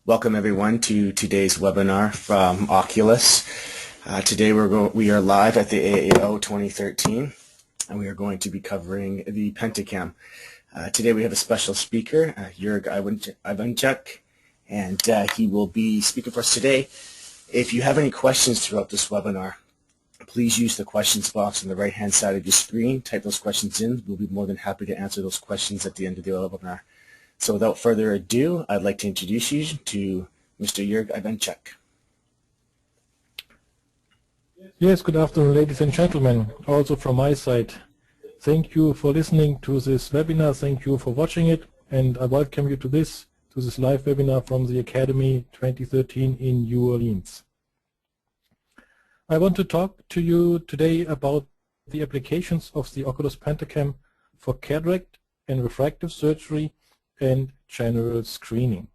Welcome everyone to today's webinar from Oculus. Today we are live at the AAO 2013 and we are going to be covering the Pentacam. Today we have a special speaker, Jörg Iwanczuk, and he will be speaking for us today. If you have any questions throughout this webinar, please use the questions box on the right hand side of your screen. Type those questions in. We'll be more than happy to answer those questions at the end of the webinar. So without further ado, I'd like to introduce you to Mr. Jörg Iwanczuk. Yes, good afternoon, ladies and gentlemen. Also from my side, thank you for listening to this webinar. Thank you for watching it, and I welcome you to this live webinar from the Academy 2013 in New Orleans. I want to talk to you today about the applications of the Oculus Pentacam for cataract and refractive surgery and general screening.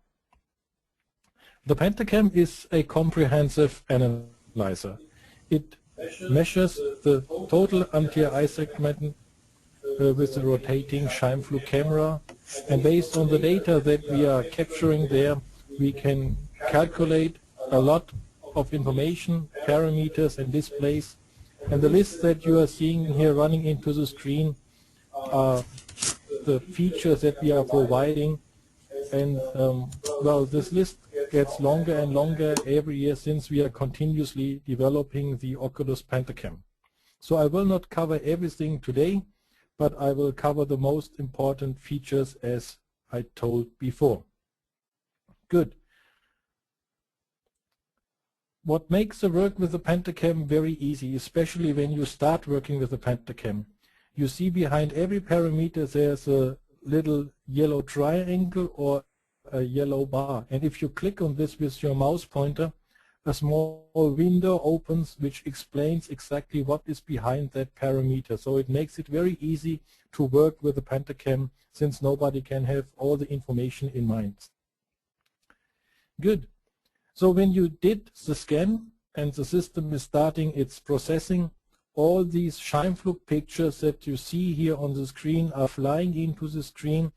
The Pentacam is a comprehensive analyzer. It measures the total anterior eye segment with the rotating Scheimpflug camera, and based on the data that we are capturing there, we can calculate a lot of information, parameters and displays, and the list that you are seeing here running into the screen are the features that we are providing, and well, this list gets longer and longer every year since we are continuously developing the Oculus Pentacam. So I will not cover everything today, but I will cover the most important features as I told before. Good. What makes the work with the Pentacam very easy, especially when you start working with the Pentacam? You see behind every parameter there's a little yellow triangle or a yellow bar, and if you click on this with your mouse pointer, a small window opens which explains exactly what is behind that parameter. So it makes it very easy to work with the Pentacam, since nobody can have all the information in mind. Good. So when you did the scan and the system is starting its processing, all these Scheimpflug pictures that you see here on the screen are flying into the screen.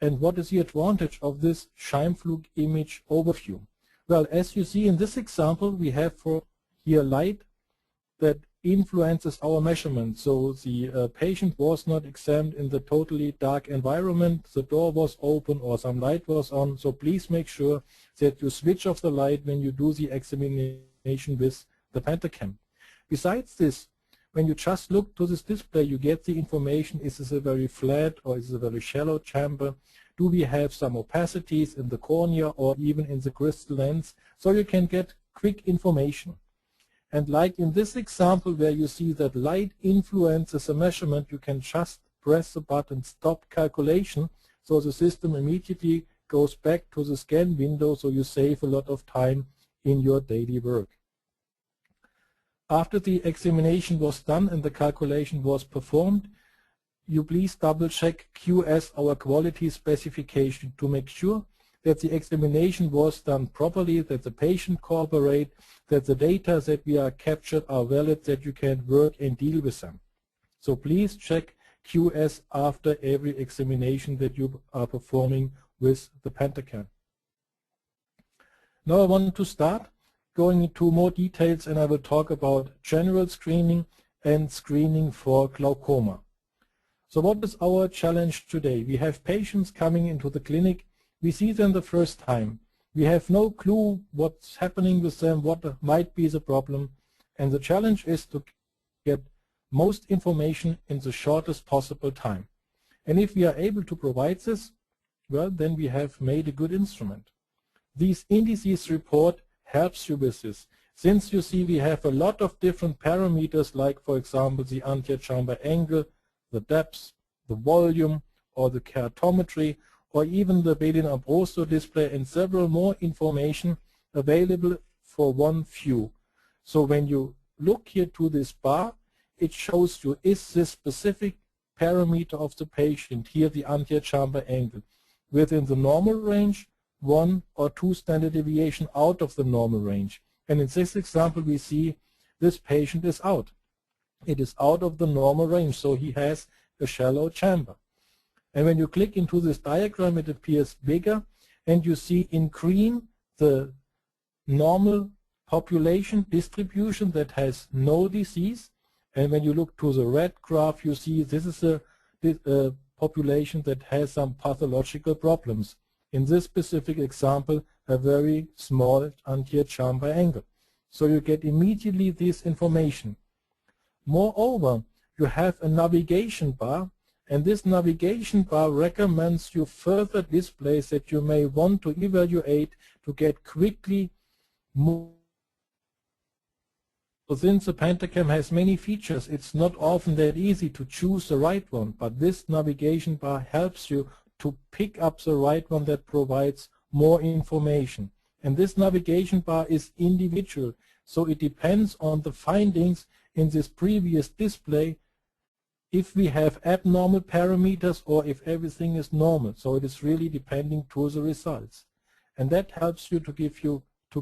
And what is the advantage of this Scheimpflug image overview? Well, as you see in this example, we have here light that influences our measurement. So the patient was not examined in the totally dark environment, the door was open or some light was on, so please make sure that you switch off the light when you do the examination with the Pentacam. Besides this, when you just look to this display, you get the information: is this a very flat or is it a very shallow chamber? Do we have some opacities in the cornea or even in the crystal lens? So you can get quick information. And like in this example where you see that light influences a measurement, you can just press the button Stop Calculation, so the system immediately goes back to the scan window, so you save a lot of time in your daily work. After the examination was done and the calculation was performed, you please double check QS, our quality specification, to make sure that the examination was done properly, that the patient cooperates, that the data that we are captured are valid, that you can work and deal with them. So please check QS after every examination that you are performing with the Pentacam. Now I want to start going into more details, and I will talk about general screening and screening for glaucoma. So what is our challenge today? We have patients coming into the clinic. We see them the first time. We have no clue what's happening with them, what might be the problem, and the challenge is to get most information in the shortest possible time. And if we are able to provide this, well, then we have made a good instrument. These indices report helps you with this. Since you see we have a lot of different parameters, like for example the anterior chamber angle, the depth, the volume, or the keratometry, or even the Belin Ambrosio display, and several more information available for one view. So when you look here to this bar, it shows you, is this specific parameter of the patient, here the anterior chamber angle, within the normal range, 1 or 2 standard deviation out of the normal range. And in this example we see this patient is out. It is out of the normal range, so he has a shallow chamber. And when you click into this diagram, it appears bigger, and you see in green the normal population distribution that has no disease. And when you look to the red graph, you see this is a population that has some pathological problems. In this specific example, a very small anterior chamber angle. So you get immediately this information. Moreover, you have a navigation bar, and this navigation bar recommends you further displays that you may want to evaluate to get quickly more. Since the Pentacam has many features, it's not often that easy to choose the right one, but this navigation bar helps you to pick up the right one that provides more information. And this navigation bar is individual, so it depends on the findings in this previous display if we have abnormal parameters or if everything is normal. So it is really depending to the results. And that helps you to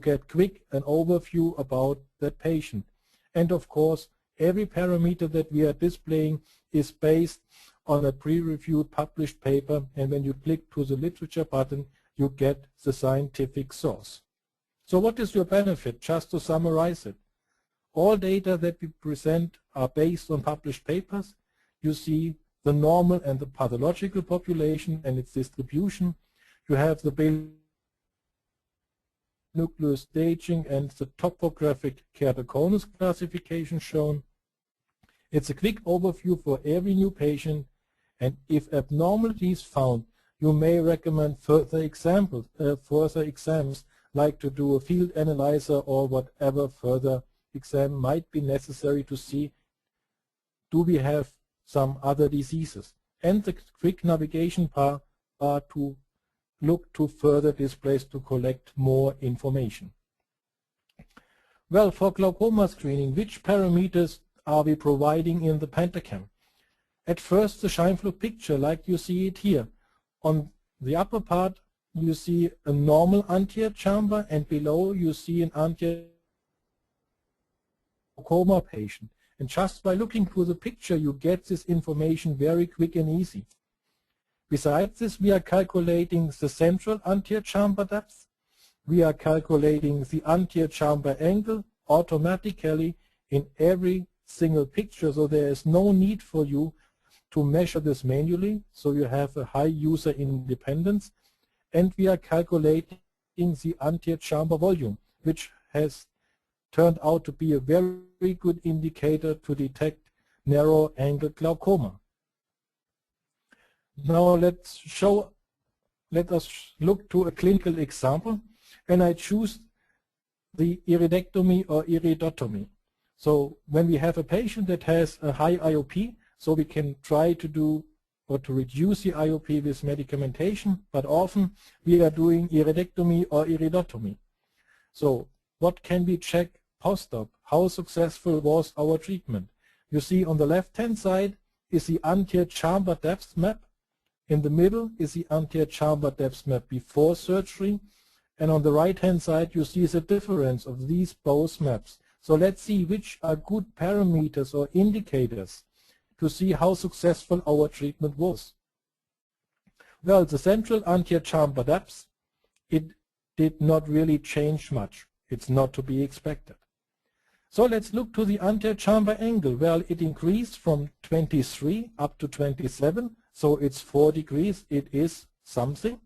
get quick an overview about that patient. And of course, every parameter that we are displaying is based on a pre-reviewed published paper, and when you click to the literature button, you get the scientific source. So what is your benefit? Just to summarize it. All data that we present are based on published papers. You see the normal and the pathological population and its distribution. You have the Belin nucleus staging and the topographic keratoconus classification shown. It's a quick overview for every new patient, and if abnormality is found, you may recommend further exams like to do a field analyzer or whatever further exam might be necessary to see, do we have some other diseases. And the quick navigation bar to look to further displays to collect more information. Well, for glaucoma screening, which parameters are we providing in the Pentacam? At first, the Scheimpflug picture, like you see it here. On the upper part, you see a normal anterior chamber, and below you see an anterior glaucoma patient. And just by looking to the picture, you get this information very quick and easy. Besides this, we are calculating the central anterior chamber depth. We are calculating the anterior chamber angle automatically in every single picture, so there is no need for you to measure this manually, so you have a high user independence. And we are calculating the anterior chamber volume, which has turned out to be a very good indicator to detect narrow angle glaucoma. Now let us look to a clinical example, and I choose the iridectomy or iridotomy. So when we have a patient that has a high IOP, so we can try to do or to reduce the IOP with medicamentation, but often we are doing iridectomy or iridotomy. So what can we check post-op? How successful was our treatment? You see on the left-hand side is the anterior chamber depth map. In the middle is the anterior chamber depth map before surgery. And on the right-hand side you see the difference of these both maps. So let's see which are good parameters or indicators to see how successful our treatment was. Well, the central anterior chamber depth, it did not really change much. It's not to be expected. So let's look to the anterior chamber angle. Well, it increased from 23 up to 27, so it's 4 degrees. It is something.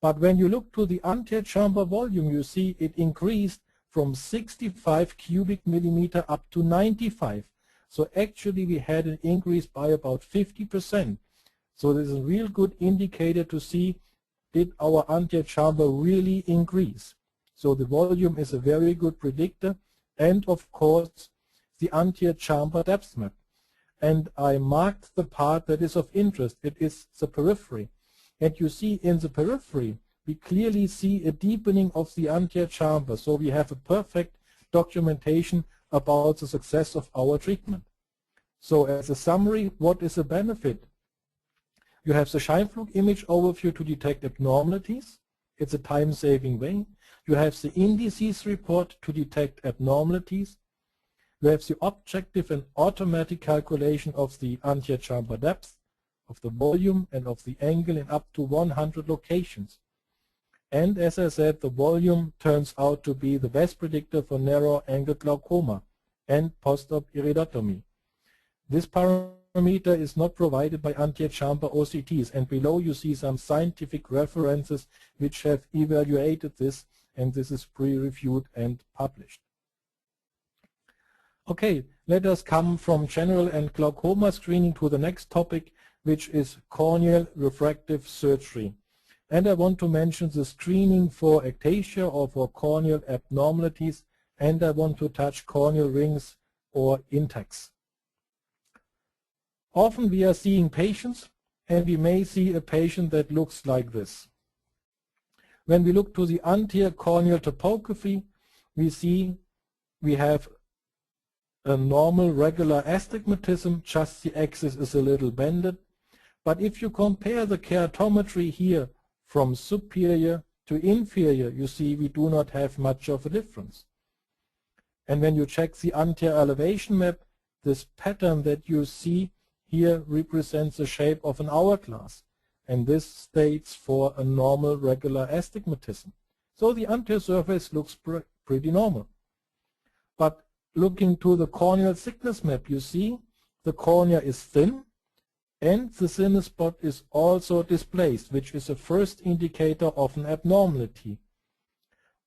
But when you look to the anterior chamber volume, you see it increased from 65 cubic millimeter up to 95. So actually we had an increase by about 50%. So this is a real good indicator to see, did our anterior chamber really increase? So the volume is a very good predictor. And of course the anterior chamber depth map. And I marked the part that is of interest. It is the periphery. And you see in the periphery we clearly see a deepening of the anterior chamber. So we have a perfect documentation about the success of our treatment. So as a summary, what is the benefit? You have the Scheimpflug image overview to detect abnormalities. It's a time-saving way. You have the Indices report to detect abnormalities. You have the objective and automatic calculation of the anterior chamber depth, of the volume, and of the angle in up to 100 locations. And as I said, the volume turns out to be the best predictor for narrow angle glaucoma and post-op iridotomy. This parameter is not provided by anterior-chamber OCTs, and below you see some scientific references which have evaluated this, and this is pre-reviewed and published. Okay, let us come from general and glaucoma screening to the next topic, which is corneal refractive surgery. And I want to mention the screening for ectasia or for corneal abnormalities, and I want to touch corneal rings or Intacs. Often we are seeing patients, and we may see a patient that looks like this. When we look to the anterior corneal topography, we see we have a normal regular astigmatism, just the axis is a little bended. But if you compare the keratometry here from superior to inferior, you see we do not have much of a difference. And when you check the anterior elevation map, this pattern that you see here represents the shape of an hourglass. And this states for a normal regular astigmatism. So the anterior surface looks pretty normal. But looking to the corneal thickness map, you see the cornea is thin and the thinner spot is also displaced, which is a first indicator of an abnormality.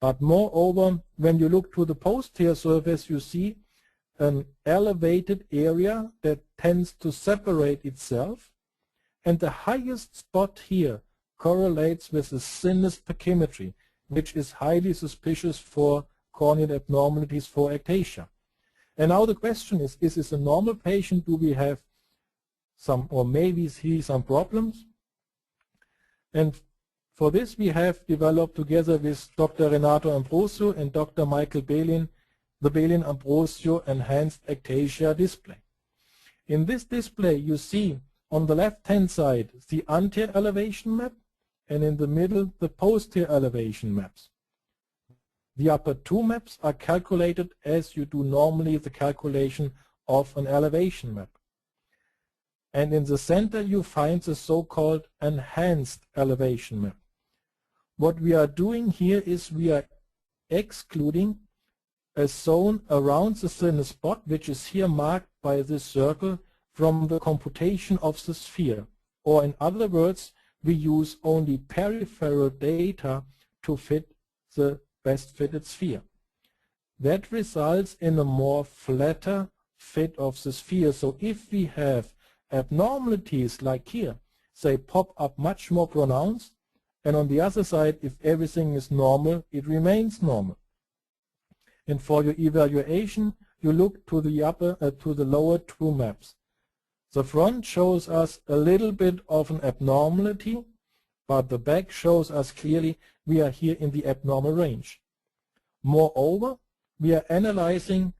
But moreover, when you look to the posterior surface, you see an elevated area that tends to separate itself, and the highest spot here correlates with the thinnest pachymetry, which is highly suspicious for corneal abnormalities for ectasia. And now the question is this a normal patient? Do we have some, or maybe see some problems? And for this we have developed together with Dr. Renato Ambrosio and Dr. Michael Belin, the Belin Ambrosio Enhanced Ectasia Display. In this display you see on the left-hand side the anterior elevation map, and in the middle the posterior elevation maps. The upper two maps are calculated as you do normally the calculation of an elevation map. And in the center you find the so-called enhanced elevation map. What we are doing here is we are excluding a zone around the thinner spot, which is here marked by this circle, from the computation of the sphere. Or in other words, we use only peripheral data to fit the best fitted sphere. That results in a more flatter fit of the sphere. So if we have abnormalities like here, they pop up much more pronounced, and on the other side, if everything is normal, it remains normal. And for your evaluation, you look to the lower two maps. The front shows us a little bit of an abnormality, but the back shows us clearly we are here in the abnormal range. Moreover, we are analyzing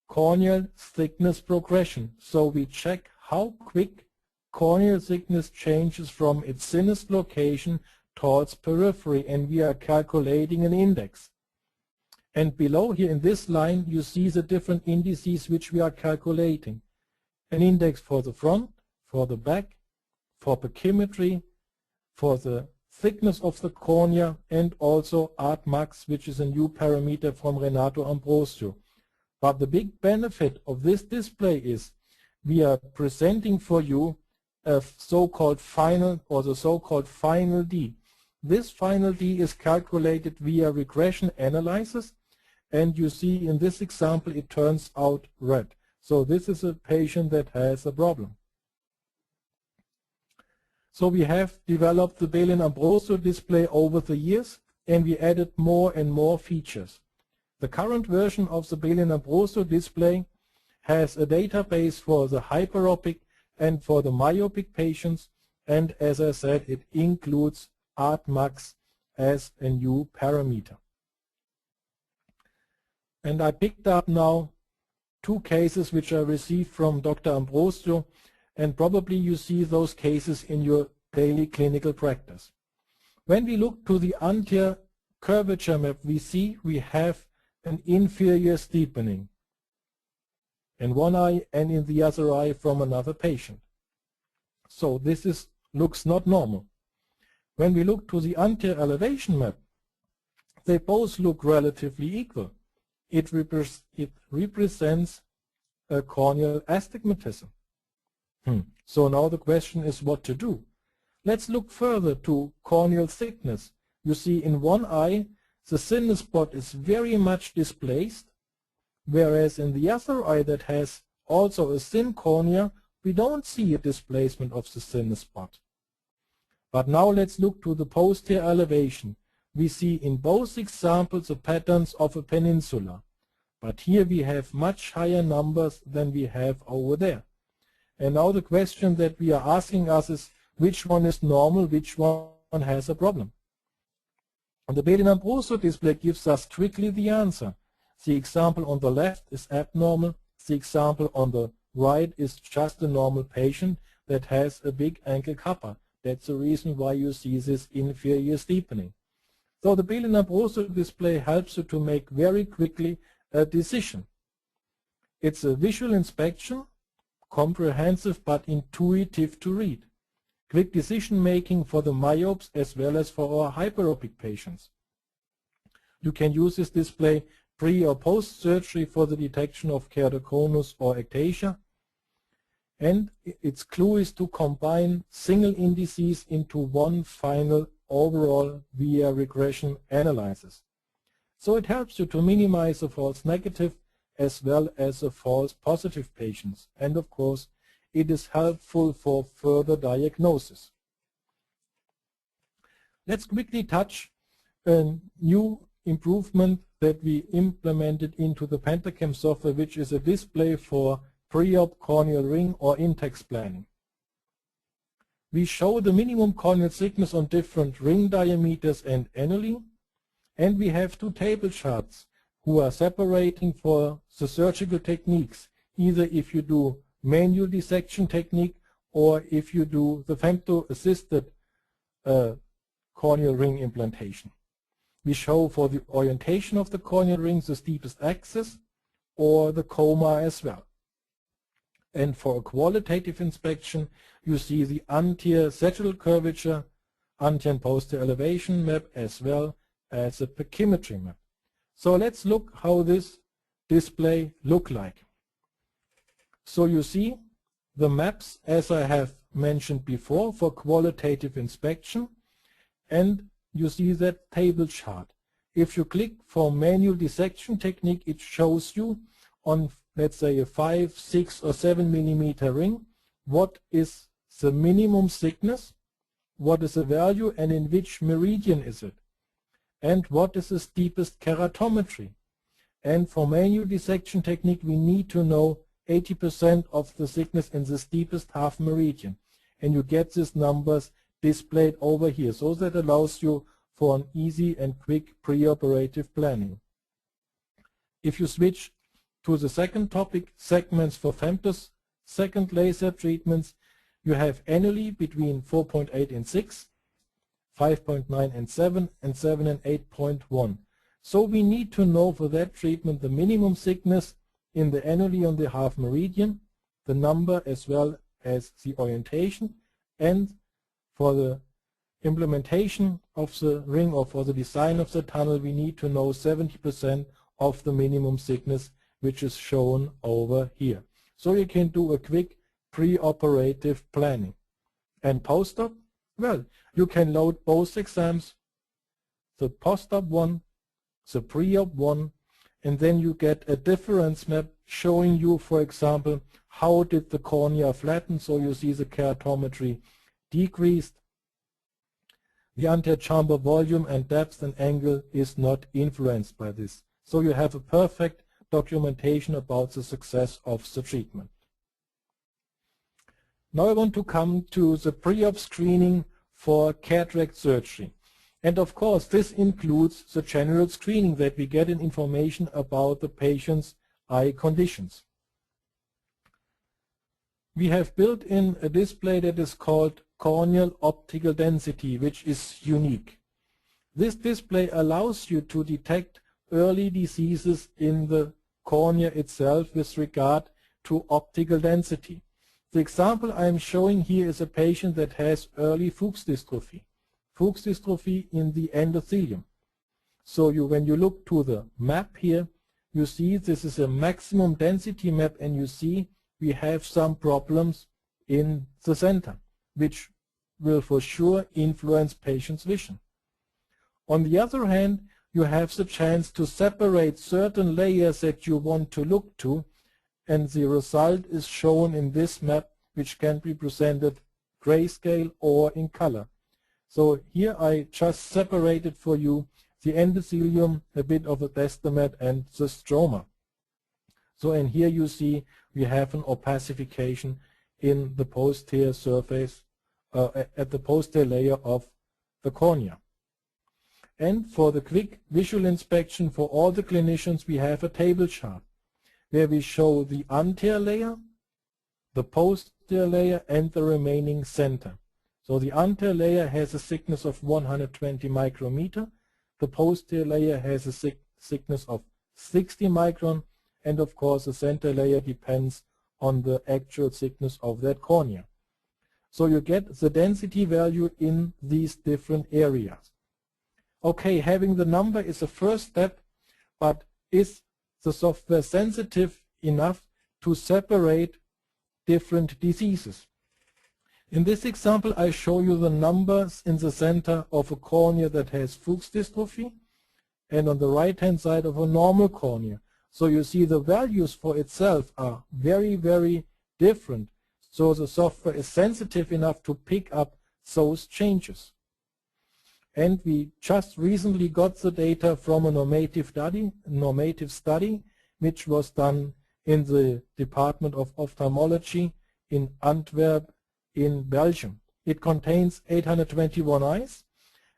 corneal thickness progression, so we check how quick corneal thickness changes from its thinnest location towards periphery, and we are calculating an index. And below here in this line you see the different indices which we are calculating. An index for the front, for the back, for pachymetry, for the thickness of the cornea, and also artmax, which is a new parameter from Renato Ambrosio. But the big benefit of this display is we are presenting for you a so-called final, or the so-called final D. This final D is calculated via regression analysis, and you see in this example it turns out red. So this is a patient that has a problem. So we have developed the Belin Ambrosio display over the years, and we added more and more features. The current version of the Belin Ambrosio display has a database for the hyperopic and for the myopic patients, and as I said, it includes artmax as a new parameter. And I picked up now two cases which I received from Dr. Ambrosio, and probably you see those cases in your daily clinical practice. When we look to the anterior curvature map, we see we have an inferior steepening in one eye and in the other eye from another patient. So this looks not normal. When we look to the anterior elevation map, they both look relatively equal. It represents a corneal astigmatism. So now the question is what to do. Let's look further to corneal thickness. You see in one eye the sinus spot is very much displaced, whereas in the other eye that has also a thin cornea, we don't see a displacement of the sinus spot. But now let's look to the posterior elevation. We see in both examples the patterns of a peninsula, but here we have much higher numbers than we have over there. And now the question that we are asking us is, which one is normal, which one has a problem? And the Belin Ambrosio display gives us quickly the answer. The example on the left is abnormal, the example on the right is just a normal patient that has a big ankle kappa. That's the reason why you see this inferior steepening. So the Belin Ambrosio display helps you to make very quickly a decision. It's a visual inspection, comprehensive but intuitive to read. Quick decision making for the myopes as well as for our hyperopic patients. You can use this display pre or post surgery for the detection of keratoconus or ectasia. And its clue is to combine single indices into one final overall via regression analysis. So it helps you to minimize the false negative as well as the false positive patients. And of course, it is helpful for further diagnosis. Let's quickly touch a new improvement that we implemented into the Pentacam software, which is a display for pre-op corneal ring or Intacs planning. We show the minimum corneal thickness on different ring diameters and annually, and we have two table charts who are separating for the surgical techniques, either if you do manual dissection technique or if you do the femto-assisted corneal ring implantation. We show for the orientation of the corneal ring the steepest axis or the coma as well. And for a qualitative inspection, you see the anterior sagittal curvature, anterior and posterior elevation map as well as a pachymetry map. So let's look how this display look like. So you see the maps as I have mentioned before for qualitative inspection, and you see that table chart. If you click for manual dissection technique, it shows you on, let's say, a 5, 6 or 7 millimeter ring, what is the minimum thickness, what is the value and in which meridian is it, and what is the steepest keratometry. And for manual dissection technique, we need to know 80% of the thickness in the steepest half meridian. And you get these numbers displayed over here. So that allows you for an easy and quick preoperative planning. If you switch to the second topic, segments for femtosecond laser treatments, you have annually between 4.8 and 6, 5.9 and 7, and 7 and 8.1. So we need to know for that treatment the minimum thickness in the annually on the half meridian, the number as well as the orientation, and for the implementation of the ring or for the design of the tunnel, we need to know 70% of the minimum thickness, which is shown over here. So you can do a quick pre-operative planning. And post-op, well, you can load both exams, the post-op one, the pre-op one, and then you get a difference map showing you, for example, how did the cornea flatten. So you see the keratometry decreased. The anterior chamber volume and depth and angle is not influenced by this. So you have a perfect documentation about the success of the treatment. Now I want to come to the pre-op screening for cataract surgery. And of course, this includes the general screening that we get in information about the patient's eye conditions. We have built in a display that is called Corneal Optical Density, which is unique. This display allows you to detect early diseases in the cornea itself with regard to optical density. The example I am showing here is a patient that has early Fuchs dystrophy. Fuchs dystrophy in the endothelium. So when you look to the map here, you see this is a maximum density map, and you see we have some problems in the center, which will for sure influence patient's vision. On the other hand, you have the chance to separate certain layers that you want to look to, and the result is shown in this map, which can be presented grayscale or in color. So here I just separated for you the endothelium, a bit of a testamet, and the stroma. So and here you see we have an opacification in the posterior surface, at the posterior layer of the cornea. And for the quick visual inspection for all the clinicians, we have a table chart where we show the anterior layer, the posterior layer, and the remaining center. So the anterior layer has a thickness of 120 micrometer, the posterior layer has a thickness of 60 micron, and of course the center layer depends on the actual thickness of that cornea. So you get the density value in these different areas. Okay, having the number is a first step, but is the software sensitive enough to separate different diseases? In this example, I show you the numbers in the center of a cornea that has Fuchs dystrophy, and on the right-hand side of a normal cornea. So you see the values for itself are very, very different. So the software is sensitive enough to pick up those changes. And we just recently got the data from a normative study, which was done in the Department of Ophthalmology in Antwerp in Belgium. It contains 821 eyes,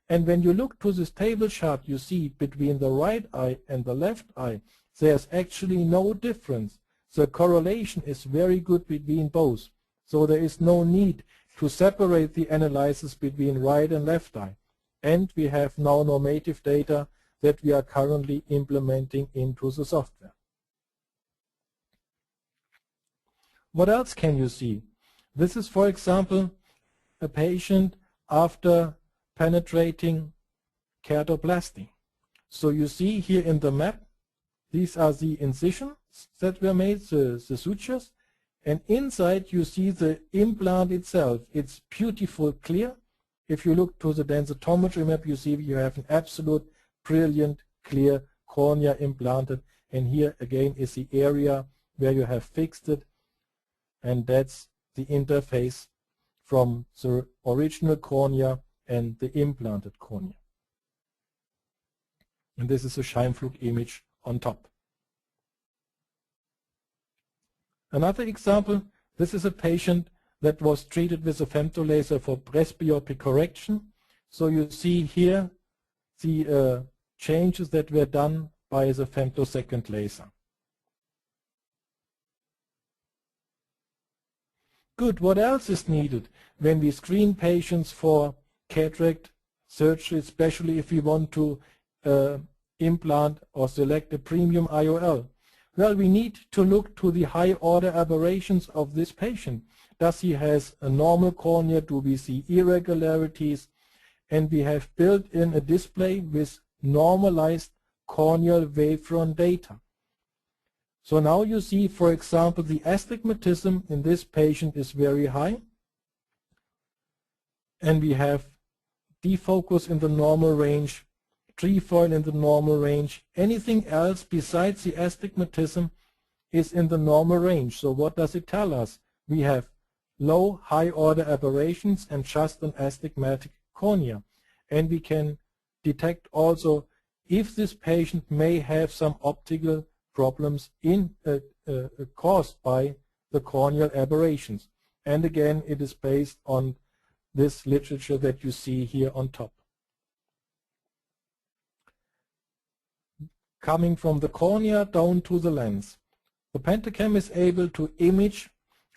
and when you look to this table chart, you see between the right eye and the left eye, there's actually no difference. The correlation is very good between both, so there is no need to separate the analysis between right and left eye. And we have now normative data that we are currently implementing into the software. What else can you see? This is, for example, a patient after penetrating keratoplasty. So you see here in the map, these are the incisions that were made, the sutures, and inside you see the implant itself. It's beautiful clear. If you look to the densitometry map, you see you have an absolute brilliant clear cornea implanted, and here again is the area where you have fixed it, and that's the interface from the original cornea and the implanted cornea. And this is a Scheimpflug image on top. Another example, this is a patient that was treated with a femtolaser for presbyopic correction. So you see here the changes that were done by the femtosecond laser. Good, what else is needed when we screen patients for cataract surgery, especially if we want to implant or select a premium IOL? Well, we need to look to the high order aberrations of this patient. Does he has a normal cornea? Do we see irregularities? And we have built in a display with normalized corneal wavefront data. So now you see, for example, the astigmatism in this patient is very high, and we have defocus in the normal range, trefoil in the normal range. Anything else besides the astigmatism is in the normal range. So what does it tell us? We have low high order aberrations and just an astigmatic cornea, and we can detect also if this patient may have some optical problems caused by the corneal aberrations. And again, it is based on this literature that you see here on top. Coming from the cornea down to the lens. The Pentacam is able to image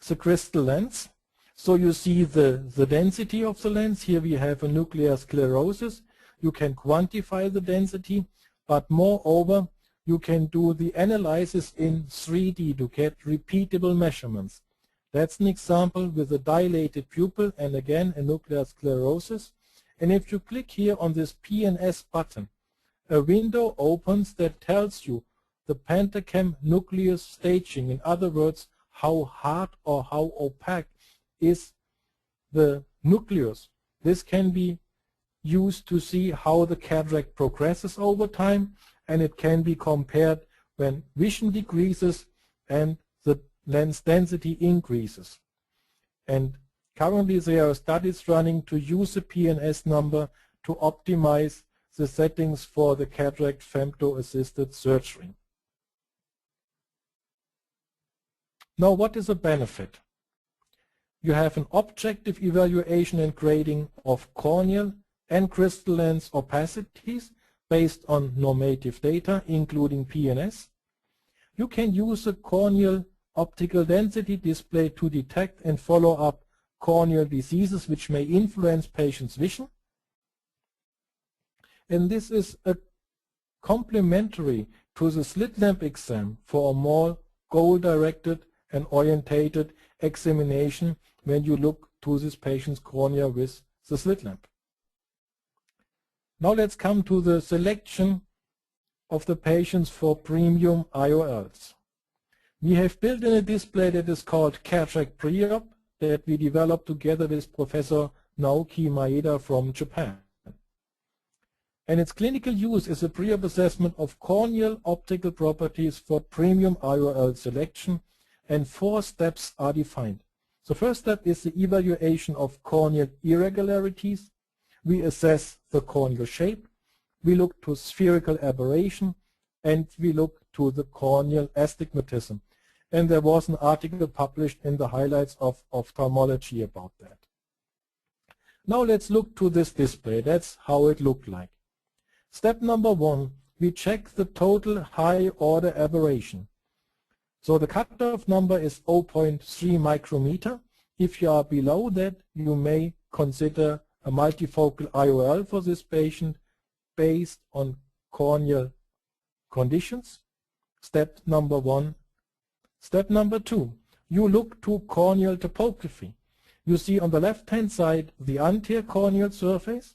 the crystal lens. So you see the density of the lens. Here we have a nuclear sclerosis. You can quantify the density, but moreover, you can do the analysis in 3D to get repeatable measurements. That's an example with a dilated pupil and again a nuclear sclerosis. And if you click here on this PNS button, a window opens that tells you the Pentacam nucleus staging. In other words, how hard or how opaque is the nucleus. This can be used to see how the cataract progresses over time, and it can be compared when vision decreases and the lens density increases. And currently there are studies running to use the PNS number to optimize the settings for the cataract femto-assisted surgery. Now, what is the benefit? You have an objective evaluation and grading of corneal and crystal lens opacities based on normative data, including PNS. You can use a corneal optical density display to detect and follow up corneal diseases which may influence patients' vision. And this is a complementary to the slit lamp exam for a more goal-directed and orientated examination when you look to this patient's cornea with the slit lamp. Now let's come to the selection of the patients for premium IOLs. We have built in a display that is called Cataract Pre-Op that we developed together with Professor Naoki Maeda from Japan. And its clinical use is a pre-op assessment of corneal optical properties for premium IOL selection, and 4 steps are defined. The first step is the evaluation of corneal irregularities. We assess the corneal shape, we look to spherical aberration, and we look to the corneal astigmatism. And there was an article published in the highlights of ophthalmology about that. Now let's look to this display. That's how it looked like. Step number 1, we check the total high order aberration. So the cutoff number is 0.3 micrometer. If you are below that, you may consider a multifocal IOL for this patient based on corneal conditions. Step number 1. Step number 2, you look to corneal topography. You see on the left-hand side the anterior corneal surface,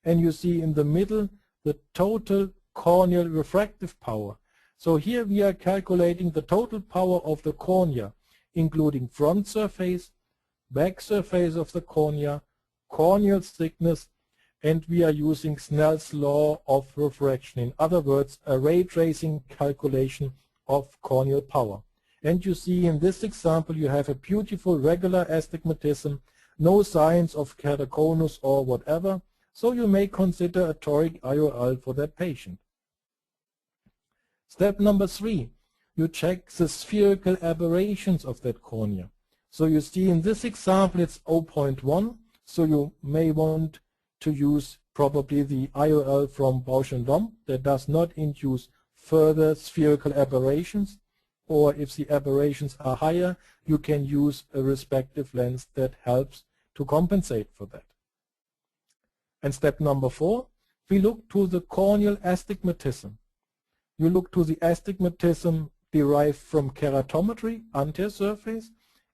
and you see in the middle the total corneal refractive power. So here we are calculating the total power of the cornea, including front surface, back surface of the cornea, corneal thickness, and we are using Snell's law of refraction. In other words, a ray tracing calculation of corneal power. And you see in this example you have a beautiful regular astigmatism, no signs of keratoconus or whatever, so you may consider a toric IOL for that patient. Step number 3, you check the spherical aberrations of that cornea. So you see in this example it's 0.1, so you may want to use probably the IOL from Bausch & Lomb that does not induce further spherical aberrations, or if the aberrations are higher, you can use a respective lens that helps to compensate for that. And step number 4, we look to the corneal astigmatism. You look to the astigmatism derived from keratometry, anterior surface,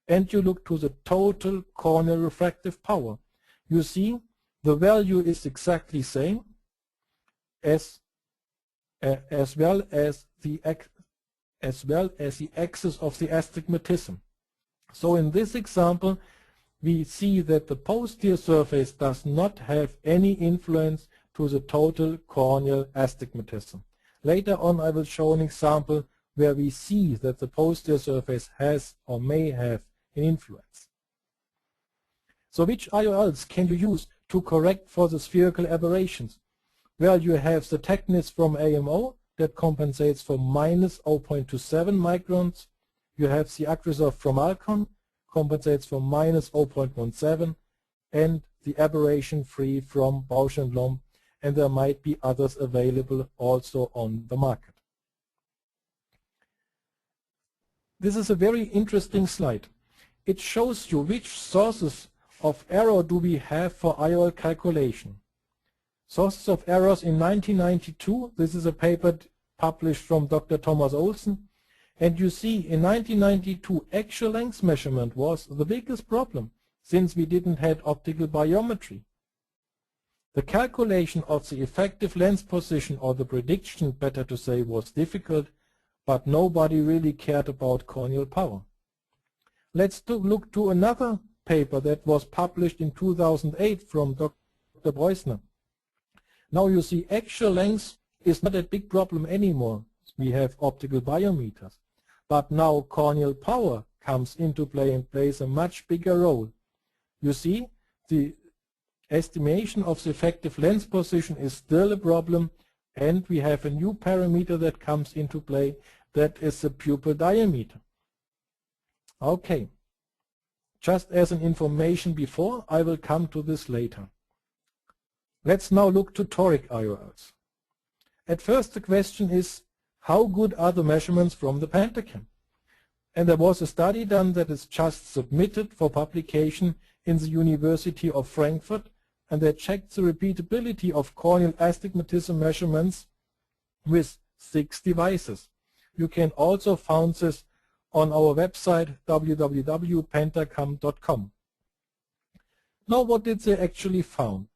and you look to the total corneal refractive power. You see the value is exactly same as well as the axis of the astigmatism. So in this example, we see that the posterior surface does not have any influence to the total corneal astigmatism. Later on I will show an example where we see that the posterior surface has or may have an influence. So which IOLs can you use to correct for the spherical aberrations? Well, you have the Technis from AMO that compensates for minus 0.27 microns. You have the Acrisov from Alcon, compensates for minus 0.17, and the aberration free from Bausch & Lomb, and there might be others available also on the market. This is a very interesting slide. It shows you which sources of error do we have for IOL calculation. Sources of errors in 1992, this is a paper published from Dr. Thomas Olsen, and you see in 1992 actual length measurement was the biggest problem since we didn't have optical biometry. The calculation of the effective lens position, or the prediction, better to say, was difficult, but nobody really cared about corneal power. Let's look to another paper that was published in 2008 from Dr. Breusner. Now you see, actual length is not a big problem anymore. We have optical biometers. But now corneal power comes into play and plays a much bigger role. You see, the estimation of the effective lens position is still a problem, and we have a new parameter that comes into play, that is the pupil diameter. Okay, just as an information before, I will come to this later. Let's now look to toric IOLs. At first the question is, how good are the measurements from the Pentacam? And there was a study done that is just submitted for publication in the University of Frankfurt, and they checked the repeatability of corneal astigmatism measurements with 6 devices. You can also find this on our website www.pentacam.com. Now what did they actually found?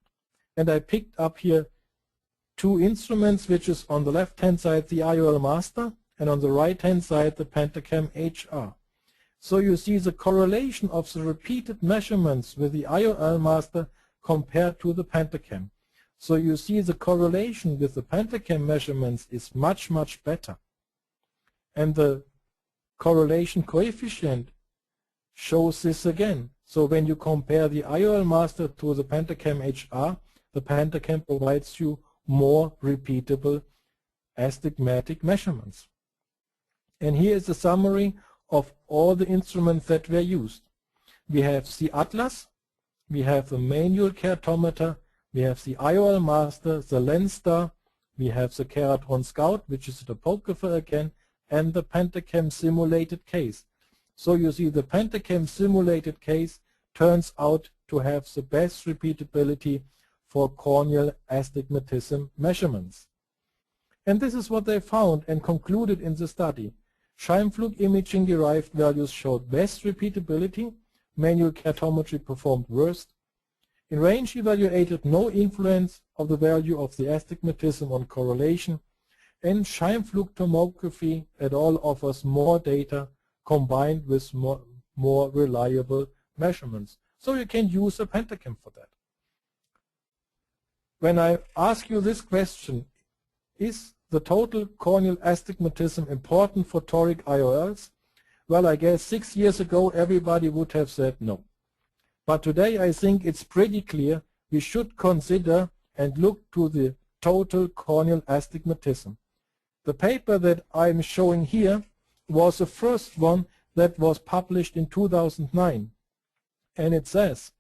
And I picked up here 2 instruments, which is on the left hand side the IOL Master and on the right hand side the Pentacam HR. So you see the correlation of the repeated measurements with the IOL Master compared to the Pentacam. So you see the correlation with the Pentacam measurements is much, much better. And the correlation coefficient shows this again. So when you compare the IOL Master to the Pentacam HR, the Pentacam provides you more repeatable astigmatic measurements. And here is a summary of all the instruments that were used. We have the Atlas, we have the manual keratometer, we have the IOL Master, the Lenstar, we have the Keratron Scout, which is the topographer again, and the Pentacam simulated case. So you see, the Pentacam simulated case turns out to have the best repeatability for corneal astigmatism measurements. And this is what they found and concluded in the study. Scheimpflug imaging derived values showed best repeatability, manual keratometry performed worst. In range evaluated no influence of the value of the astigmatism on correlation, and Scheimpflug tomography et al. Offers more data combined with more reliable measurements. So you can use a Pentacam for that. When I ask you this question, is the total corneal astigmatism important for toric IOLs? Well, I guess 6 years ago everybody would have said no. But today I think it's pretty clear we should consider and look to the total corneal astigmatism. The paper that I'm showing here was the first one that was published in 2009. And it says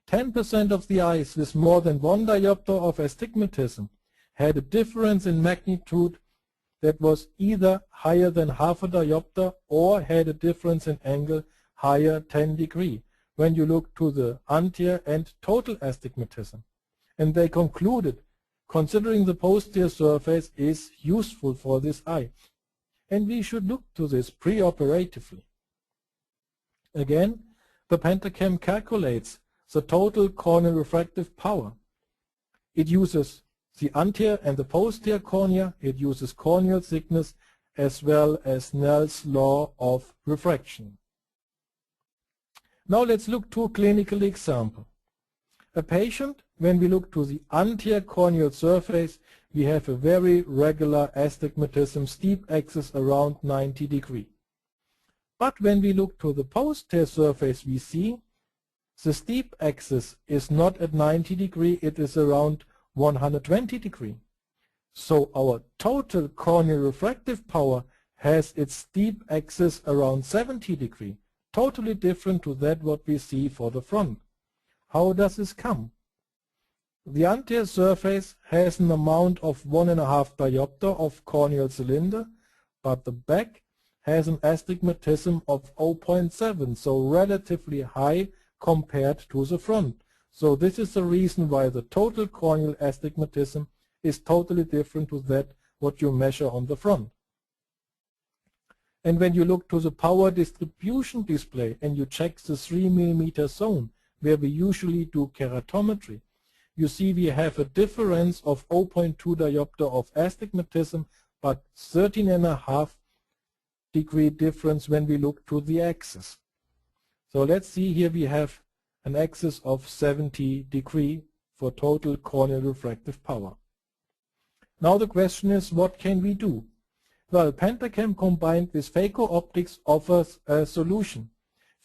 10% of the eyes with more than 1 diopter of astigmatism had a difference in magnitude that was either higher than half a diopter or had a difference in angle higher 10 degrees when you look to the anterior and total astigmatism. And they concluded, considering the posterior surface is useful for this eye. And we should look to this pre-operatively. Again, the Pentacam calculates the total corneal refractive power. It uses the anterior and the posterior cornea, it uses corneal thickness as well as Snell's law of refraction. Now let's look to a clinical example. A patient, when we look to the anterior corneal surface, we have a very regular astigmatism steep axis around 90 degrees. But when we look to the posterior surface, we see the steep axis is not at 90 degrees, it is around 120 degrees. So our total corneal refractive power has its steep axis around 70 degrees, totally different to that what we see for the front. How does this come? The anterior surface has an amount of 1.5 diopter of corneal cylinder, but the back has an astigmatism of 0.7, so relatively high compared to the front. So this is the reason why the total corneal astigmatism is totally different to that what you measure on the front. And when you look to the power distribution display and you check the 3 mm zone, where we usually do keratometry, you see we have a difference of 0.2 diopter of astigmatism, but 13.5 degree difference when we look to the axis. So let's see here we have an axis of 70 degree for total corneal refractive power. Now the question is, what can we do? Well, Pentacam combined with Phaco Optics offers a solution.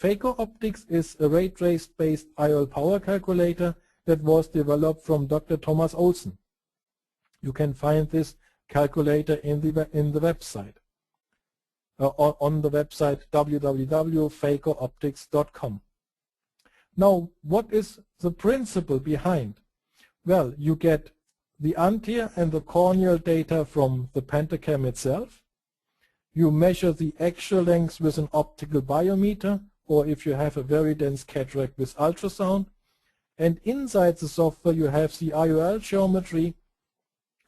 Phaco Optics is a ray trace-based IOL power calculator that was developed from Dr. Thomas Olsen. You can find this calculator in the website, on the website www.phacooptics.com. Now, what is the principle behind? Well, you get the anterior and the corneal data from the Pentacam itself. You measure the axial length with an optical biometer, or if you have a very dense cataract with ultrasound. And inside the software you have the IOL geometry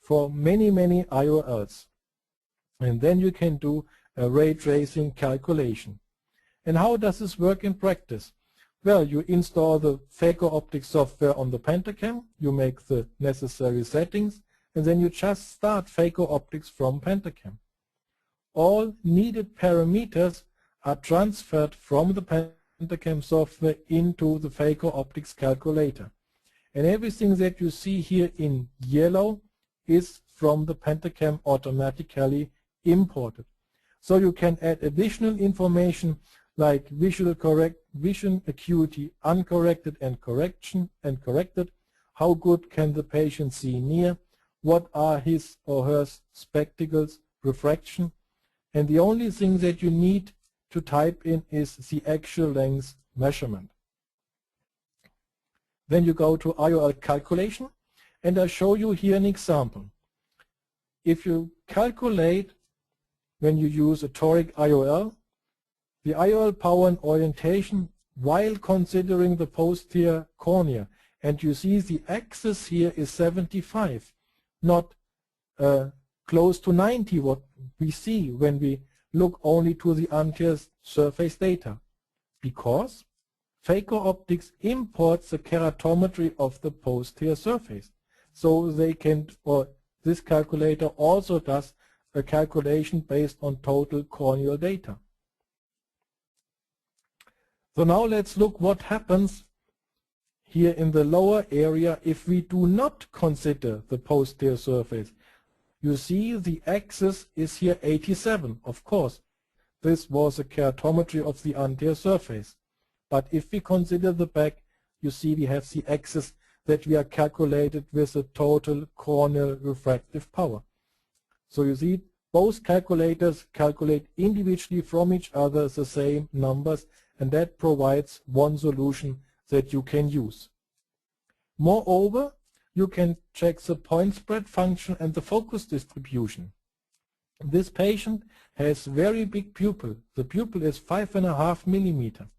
for many IOLs. And then you can do a ray tracing calculation. And how does this work in practice? Well, you install the Phaco Optics software on the Pentacam, you make the necessary settings, and then you just start Phaco Optics from Pentacam. All needed parameters are transferred from the Pentacam software into the Phaco Optics calculator. And everything that you see here in yellow is from the Pentacam automatically imported. So you can add additional information like vision acuity uncorrected and corrected, how good can the patient see near, what are his or her spectacles, refraction, and the only thing that you need to type in is the axial length measurement. Then you go to IOL calculation, and I show you here an example. If you calculate when you use a toric IOL, the IOL power and orientation while considering the posterior cornea, and you see the axis here is 75, not close to 90, what we see when we look only to the anterior surface data, because Phaco Optics imports the keratometry of the posterior surface. So they can, or this calculator also does a calculation based on total corneal data. So now let's look what happens here in the lower area if we do not consider the posterior surface. You see the axis is here 87. Of course, this was a keratometry of the anterior surface. But if we consider the back, you see we have the axis that we are calculated with the total corneal refractive power. So you see both calculators calculate individually from each other the same numbers, and that provides one solution that you can use. Moreover, you can check the point spread function and the focus distribution. This patient has very big pupil. The pupil is 5.5 millimeter.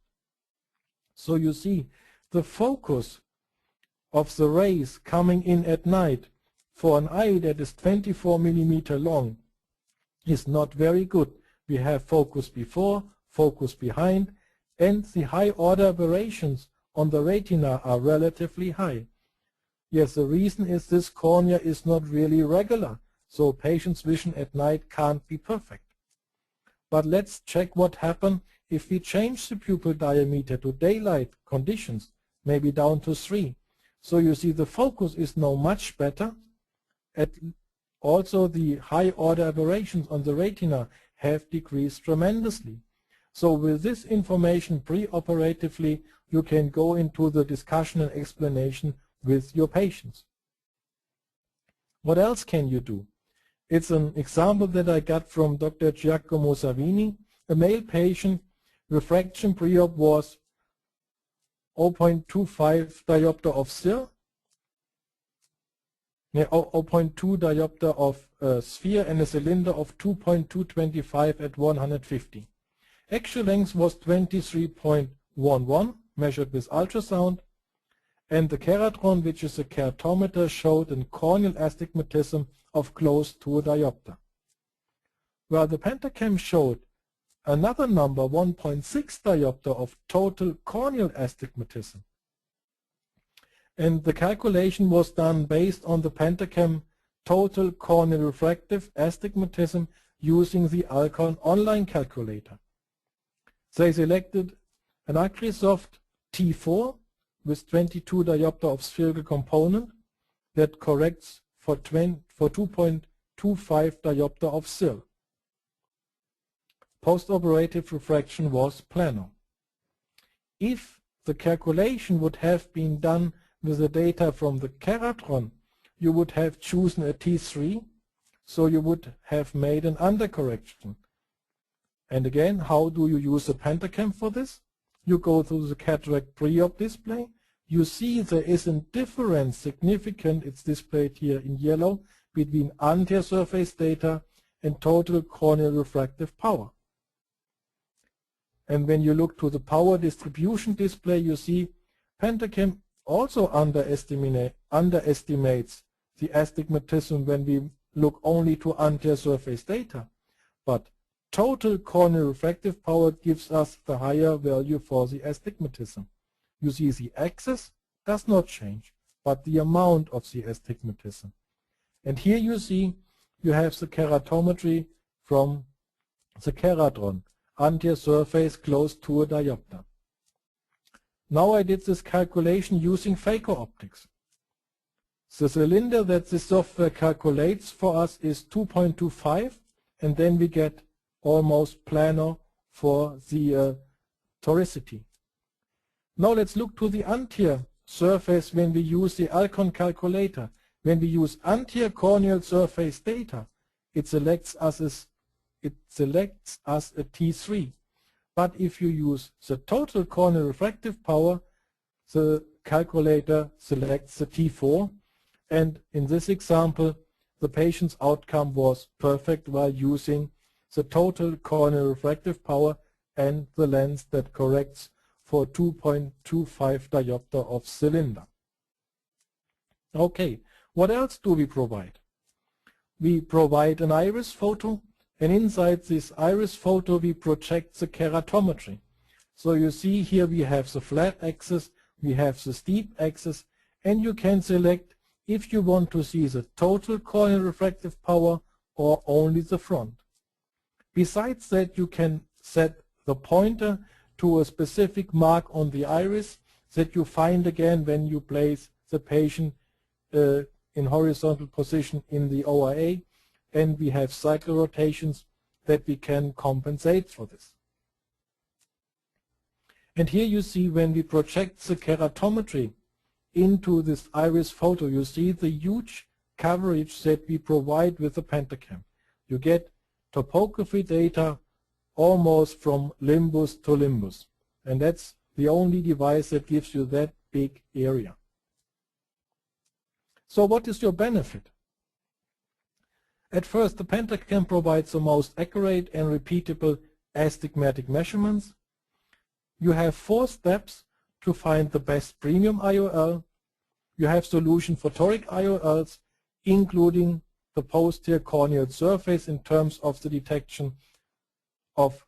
So you see the focus of the rays coming in at night for an eye that is 24 millimeter long is not very good. We have focus before, focus behind, and the high order aberrations on the retina are relatively high. Yes, the reason is this cornea is not really regular, so patient's vision at night can't be perfect. But let's check what happens if we change the pupil diameter to daylight conditions, maybe down to 3. So you see the focus is now much better. Also the high order aberrations on the retina have decreased tremendously. So with this information pre-operatively, you can go into the discussion and explanation with your patients. What else can you do? It's an example that I got from Dr. Giacomo Savini, a male patient. Refraction pre-op was 0.25 diopter of SIR, 0.2 diopter of sphere, and a cylinder of 2.225 at 150. Axial length was 23.11 measured with ultrasound, and the keratron, which is a keratometer, showed a corneal astigmatism of close to a diopter. Well, the Pentacam showed another number, 1.6 diopter of total corneal astigmatism. And the calculation was done based on the Pentacam total corneal refractive astigmatism using the Alcon online calculator. They selected an Acrisoft T4 with 22 diopter of spherical component that corrects for 2.25 diopter of SIL. Postoperative refraction was planar. If the calculation would have been done with the data from the Keratron, you would have chosen a T3, so you would have made an undercorrection. And again, how do you use a Pentacam for this? You go to the Cataract Pre-Op display. You see there is a difference, significant, it's displayed here in yellow, between anterior surface data and total corneal refractive power. And when you look to the power distribution display, you see Pentacam also underestimates the astigmatism when we look only to anterior surface data. But total corneal refractive power gives us the higher value for the astigmatism. You see the axis does not change, but the amount of the astigmatism. And here you see you have the keratometry from the keratron, anterior surface close to a diopter. Now I did this calculation using Phaco optics. The cylinder that the software calculates for us is 2.25, and then we get almost planar for the toricity. Now let's look to the anterior surface when we use the Alcon calculator. When we use anterior corneal surface data, it selects us a T3. But if you use the total corneal refractive power, the calculator selects the T4. And in this example, the patient's outcome was perfect while using the total corneal refractive power and the lens that corrects for 2.25 diopter of cylinder. Okay, what else do we provide? We provide an iris photo, and inside this iris photo we project the keratometry. So you see here we have the flat axis, we have the steep axis, and you can select if you want to see the total corneal refractive power or only the front. Besides that, you can set the pointer to a specific mark on the iris that you find again when you place the patient in horizontal position in the OIA, and we have cycle rotations that we can compensate for this. And here you see when we project the keratometry into this iris photo, you see the huge coverage that we provide with the Pentacam. You get topography data almost from limbus to limbus, and that's the only device that gives you that big area. So what is your benefit? At first, the Pentacam provides the most accurate and repeatable astigmatic measurements. You have 4 steps to find the best premium IOL. You have solution for toric IOLs, including the posterior corneal surface in terms of the detection of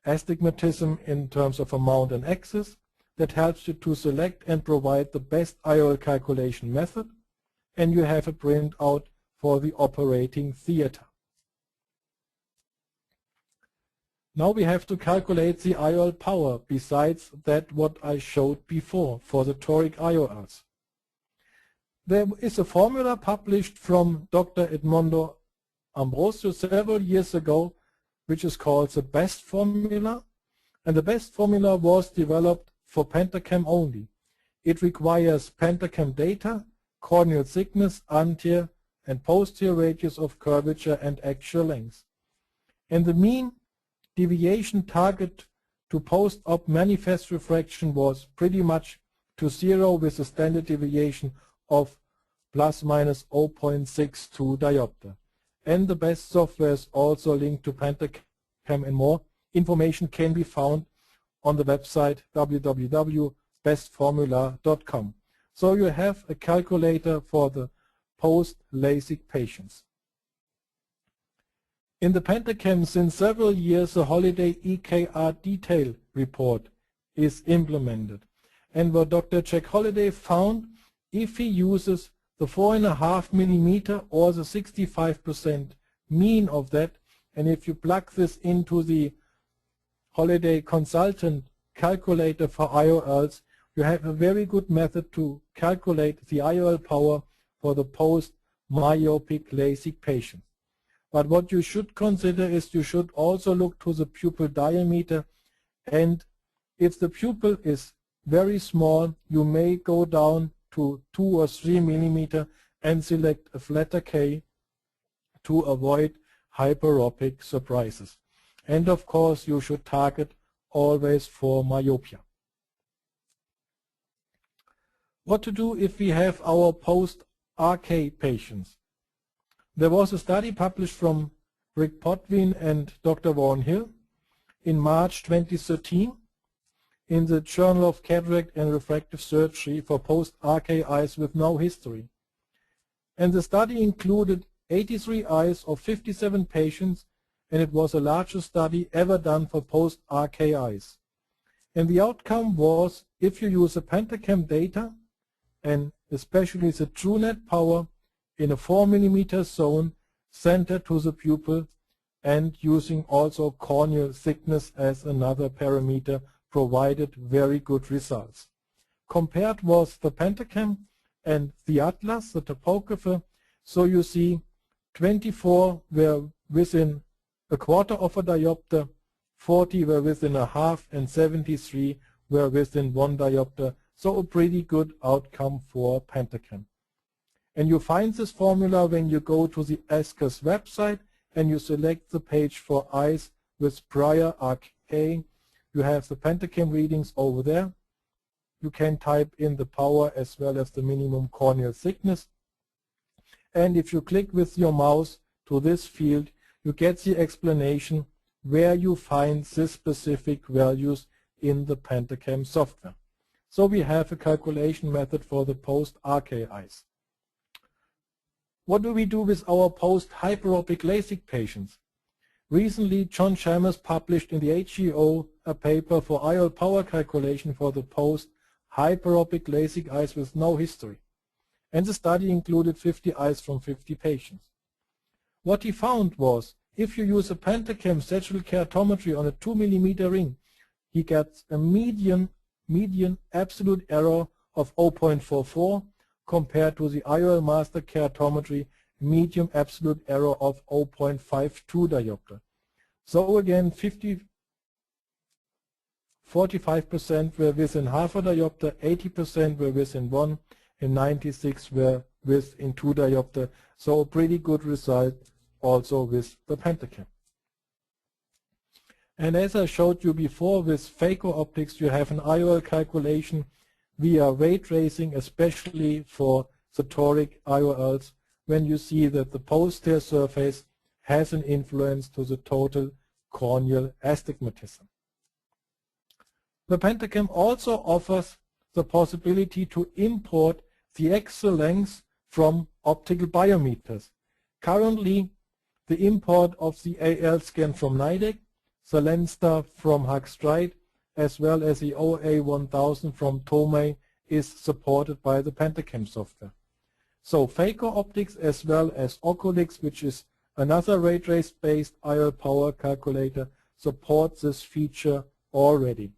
astigmatism in terms of amount and axis that helps you to select and provide the best IOL calculation method, and you have a printout for the operating theater. Now we have to calculate the IOL power besides that what I showed before for the toric IOLs. There is a formula published from Dr. Edmondo Ambrosio several years ago, which is called the BEST formula, and the BEST formula was developed for Pentacam only. It requires Pentacam data, corneal thickness, anterior and posterior radius of curvature, and actual length. And the mean deviation target to post-op manifest refraction was pretty much to 0 with a standard deviation of plus minus 0.62 diopter. And the BEST software is also linked to Pentacam, and more information can be found on the website www.bestformula.com. So you have a calculator for the post-LASIK patients. In the Pentacam, since several years, a holiday EKR detail report is implemented. And what Dr. Jack Holliday found, if he uses the 4.5 millimeter or the 65% mean of that, and if you plug this into the Holliday Consultant calculator for IOLs, you have a very good method to calculate the IOL power for the post-myopic LASIK patient. But what you should consider is you should also look to the pupil diameter, and if the pupil is very small, you may go down to 2 or 3 millimeter and select a flatter K to avoid hyperopic surprises. And of course, you should target always for myopia. What to do if we have our post-RK patients? There was a study published from Rick Potwin and Dr. Warren Hill in March 2013 in the Journal of Cataract and Refractive Surgery for post-RK eyes with no history. And the study included 83 eyes of 57 patients, and it was the largest study ever done for post-RK eyes. And the outcome was, if you use a Pentacam data, and especially the true net power in a 4 millimeter zone centered to the pupil, and using also corneal thickness as another parameter, provided very good results. Compared was the Pentacam and the Atlas, the topographer. So you see 24 were within a quarter of a diopter, 40 were within a half, and 73 were within 1 diopter. So a pretty good outcome for Pentacam. And you find this formula when you go to the ASCAS website and you select the page for eyes with prior RK. You have the Pentacam readings over there. You can type in the power as well as the minimum corneal thickness. And if you click with your mouse to this field, you get the explanation where you find this specific values in the Pentacam software. So we have a calculation method for the post-RK eyes. What do we do with our post-hyperopic LASIK patients? Recently, John Chalmers published in the AAO a paper for IOL power calculation for the post-hyperopic LASIK eyes with no history. And the study included 50 eyes from 50 patients. What he found was, if you use a Pentacam spherical keratometry on a 2 millimeter ring, he gets a median absolute error of 0.44 compared to the IOL master keratometry medium absolute error of 0.52 diopter. So again, 45% were within half a diopter, 80% were within 1, and 96 were within 2 diopter. So a pretty good result also with the Pentacam. And as I showed you before, with Phaco Optics you have an IOL calculation via ray tracing, especially for the toric IOLs, when you see that the posterior surface has an influence to the total corneal astigmatism. The Pentacam also offers the possibility to import the axial length from optical biometers. Currently, the import of the AL scan from Nidec, the Lenstar from Hugstride, as well as the OA1000 from Tomei is supported by the Pentacam software. So Phaco Optics as well as OCULUS, which is another ray trace-based IOL power calculator, supports this feature already.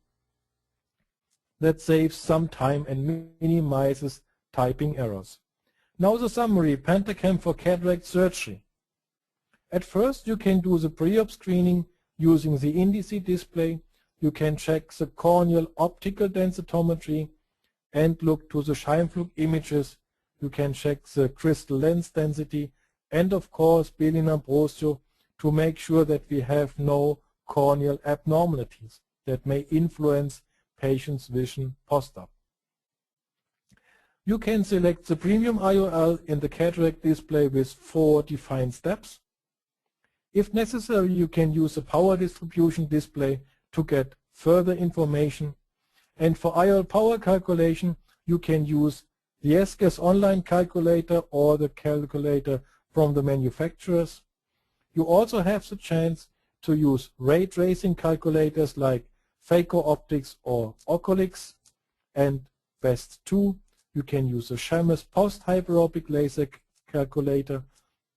That saves some time and minimizes typing errors. Now the summary, Pentacam for cataract surgery. At first you can do the pre-op screening using the Indice display. You can check the corneal optical densitometry and look to the Scheimpflug images. You can check the crystal lens density and of course Belin Ambrosio to make sure that we have no corneal abnormalities that may influence patient's vision post-op. You can select the premium IOL in the cataract display with 4 defined steps. If necessary, you can use a power distribution display to get further information. And for IOL power calculation, you can use the ASCAS online calculator or the calculator from the manufacturers. You also have the chance to use ray tracing calculators like Phaco Optics or OCULUS. and BEST 2. You can use a Scheimpflug post-hyperopic laser calculator,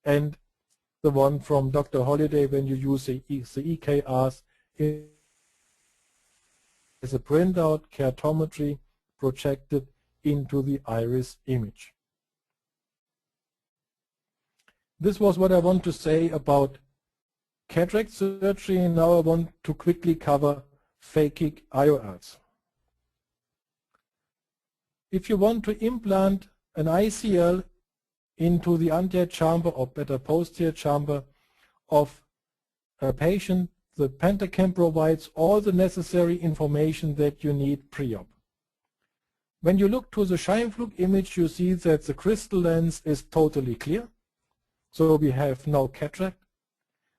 and the one from Dr. Holliday when you use the EKRs as a printout keratometry projected into the iris image. This was what I want to say about cataract surgery, and now I want to quickly cover phakic IOLs. If you want to implant an ICL into the anterior chamber or better posterior chamber of a patient, the Pentacam provides all the necessary information that you need pre-op. When you look to the Scheimpflug image, you see that the crystal lens is totally clear. So we have no cataract.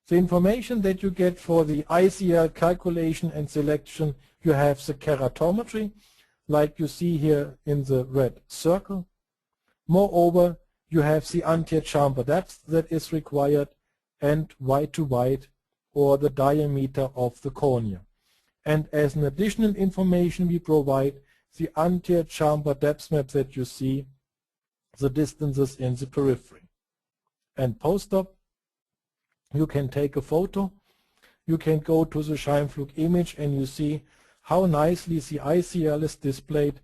The information that you get for the ICL calculation and selection, you have the keratometry, like you see here in the red circle. Moreover, you have the anterior chamber depth that is required, and wide to wide, or the diameter of the cornea. And as an additional information, we provide the anterior chamber depth map that you see, the distances in the periphery. And post-op, you can take a photo, you can go to the Scheimpflug image, and you see how nicely the ICL is displayed.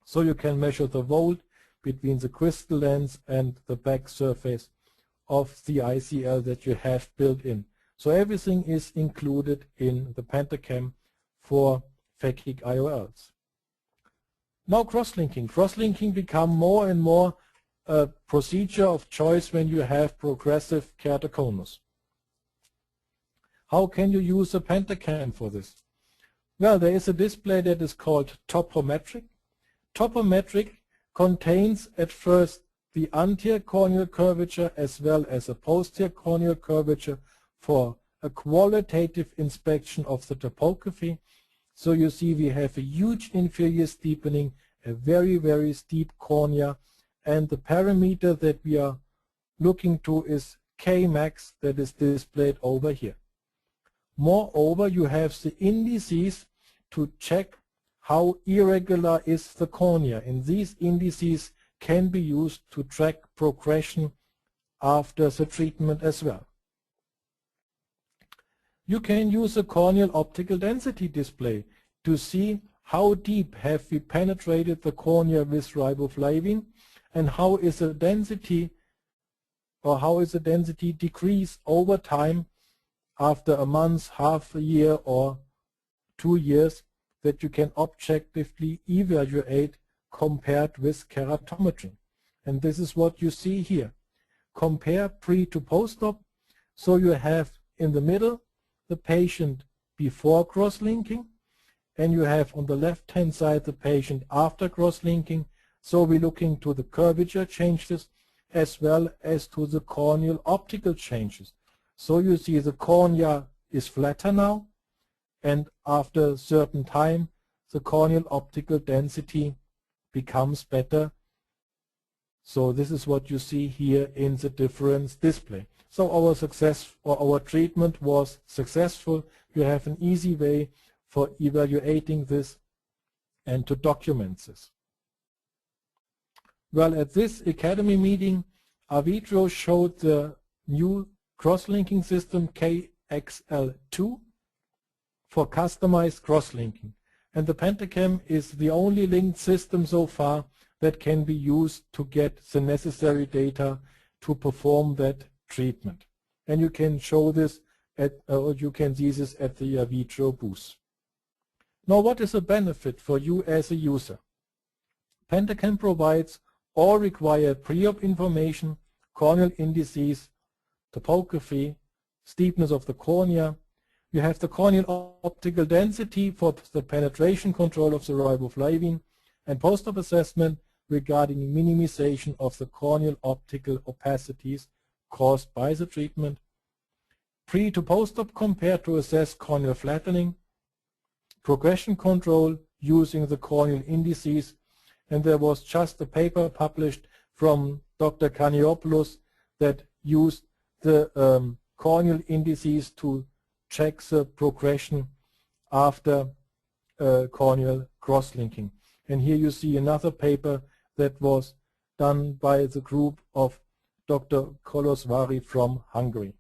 So you can measure the volt between the crystal lens and the back surface of the ICL that you have built in. So everything is included in the Pentacam for phakic IOLs. Now cross-linking. Cross-linking become more and more a procedure of choice when you have progressive keratoconus. How can you use a Pentacam for this? Well, there is a display that is called Topometric. Topometric contains at first the anterior corneal curvature as well as a posterior corneal curvature for a qualitative inspection of the topography. So you see we have a huge inferior steepening, a very, very steep cornea, and the parameter that we are looking to is Kmax, that is displayed over here. Moreover, you have the indices to check how irregular is the cornea, and these indices can be used to track progression after the treatment as well. You can use a corneal optical density display to see how deep have we penetrated the cornea with riboflavin, and how is the density decreased over time after a month, half a year, or 2 years, that you can objectively evaluate compared with keratometry. And this is what you see here. Compare pre to post-op. So you have in the middle the patient before cross-linking, and you have on the left-hand side the patient after cross-linking. So we're looking to the curvature changes as well as to the corneal optical changes. So you see the cornea is flatter now, and after a certain time the corneal optical density becomes better. So this is what you see here in the difference display. So our treatment was successful. You have an easy way for evaluating this and to document this. Well, at this Academy meeting, Avitro showed the new cross-linking system KXL2 for customized cross-linking. And the Pentacam is the only linked system so far that can be used to get the necessary data to perform that treatment. And you can show this or you can see this at the Avitro booth. Now, what is the benefit for you as a user? Pentacam provides all required pre-op information, corneal indices, topography, steepness of the cornea. You have the corneal optical density for the penetration control of the riboflavin, and post-op assessment regarding minimization of the corneal optical opacities caused by the treatment. Pre to post-op compare to assess corneal flattening. Progression control using the corneal indices. And there was just a paper published from Dr. Kaniopoulos that used the corneal indices to check the progression after corneal cross-linking. And here you see another paper that was done by the group of Dr. Kolozsváry from Hungary.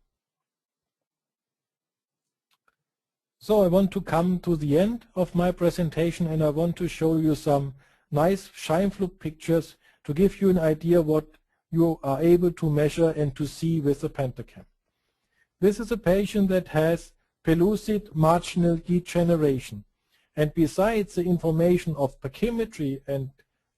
So I want to come to the end of my presentation, and I want to show you some nice Scheimpflug pictures to give you an idea what you are able to measure and to see with the Pentacam. This is a patient that has pellucid marginal degeneration, and besides the information of pachymetry and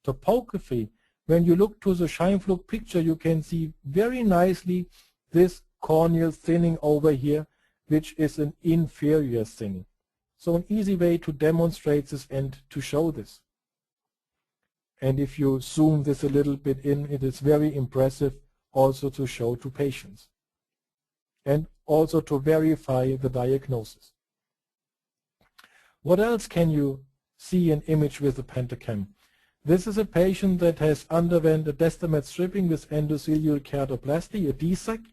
topography, when you look to the Scheimpflug picture, you can see very nicely this corneal thinning over here, which is an inferior thinning. So an easy way to demonstrate this and to show this. And if you zoom this a little bit in, it is very impressive also to show to patients and also to verify the diagnosis. What else can you see an image with the Pentacam? This is a patient that has underwent a descemet stripping with endothelial keratoplasty, a DSEK.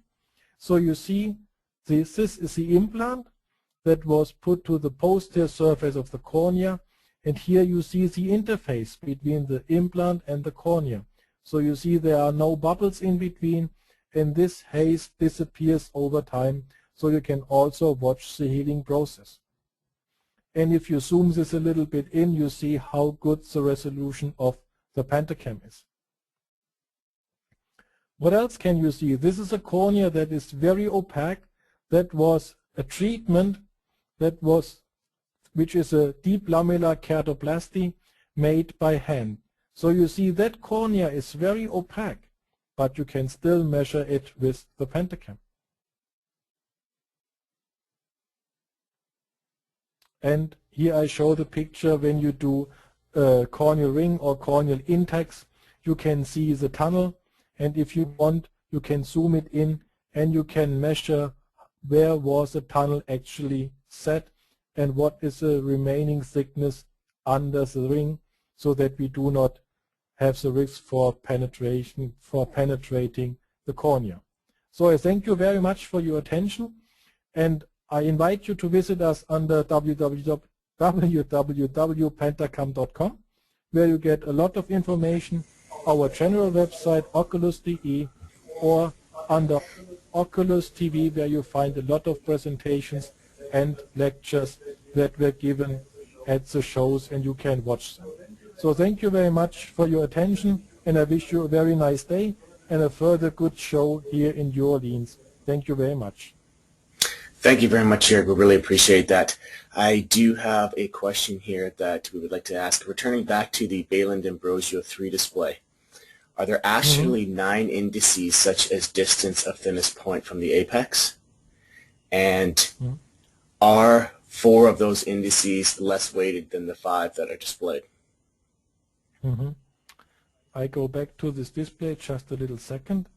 So you see this is the implant that was put to the posterior surface of the cornea, and here you see the interface between the implant and the cornea. So you see there are no bubbles in between, and this haze disappears over time, so you can also watch the healing process. And if you zoom this a little bit in, you see how good the resolution of the Pentacam is. What else can you see? This is a cornea that is very opaque. That was a treatment which is a deep lamellar keratoplasty made by hand. So you see that cornea is very opaque, but you can still measure it with the Pentacam. And here I show the picture when you do a corneal ring or corneal Intacs. You can see the tunnel, and if you want, you can zoom it in and you can measure where was the tunnel actually set and what is the remaining thickness under the ring, so that we do not have the risk for penetrating the cornea. So I thank you very much for your attention, and I invite you to visit us under www.pentacam.com, where you get a lot of information, our general website oculus.de, or under Oculus TV, where you find a lot of presentations and lectures that were given at the shows, and you can watch them. So thank you very much for your attention, and I wish you a very nice day and a further good show here in New Orleans. Thank you very much. Thank you very much, Jörg. We really appreciate that. I do have a question here that we would like to ask. Returning back to the Belin Ambrosio 3 display, are there actually 9 indices such as distance of thinnest point from the apex? And are 4 of those indices less weighted than the 5 that are displayed? I go back to this display just a little second.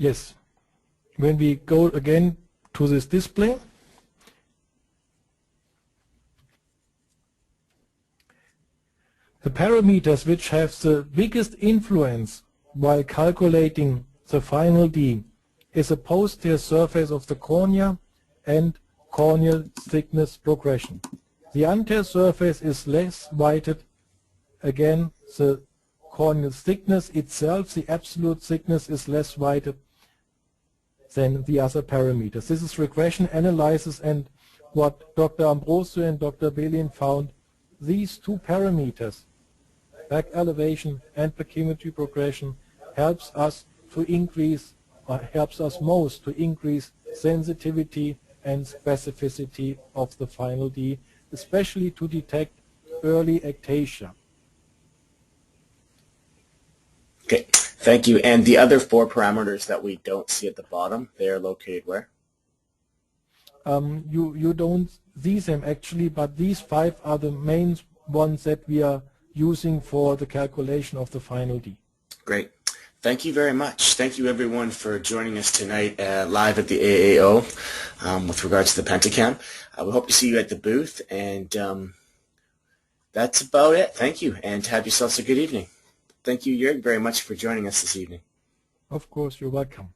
Yes, when we go again to this display, the parameters which have the biggest influence while calculating the final D is the posterior surface of the cornea and corneal thickness progression. The anterior surface is less weighted. Again, the corneal thickness itself, the absolute thickness, is less weighted than the other parameters. This is regression analysis, and what Dr. Ambrosio and Dr. Belin found, these 2 parameters, back elevation and pachymetry progression, helps us to increase, or helps us most to increase sensitivity and specificity of the final D, especially to detect early ectasia. Okay, thank you. And the other 4 parameters that we don't see at the bottom, they are located where? You don't see them actually, but these 5 are the main ones that we are using for the calculation of the final D. Great. Thank you very much. Thank you everyone for joining us tonight live at the AAO with regards to the Pentacam. We hope to see you at the booth, and that's about it. Thank you, and have yourselves a good evening. Thank you, Jörg, very much for joining us this evening. Of course, you're welcome.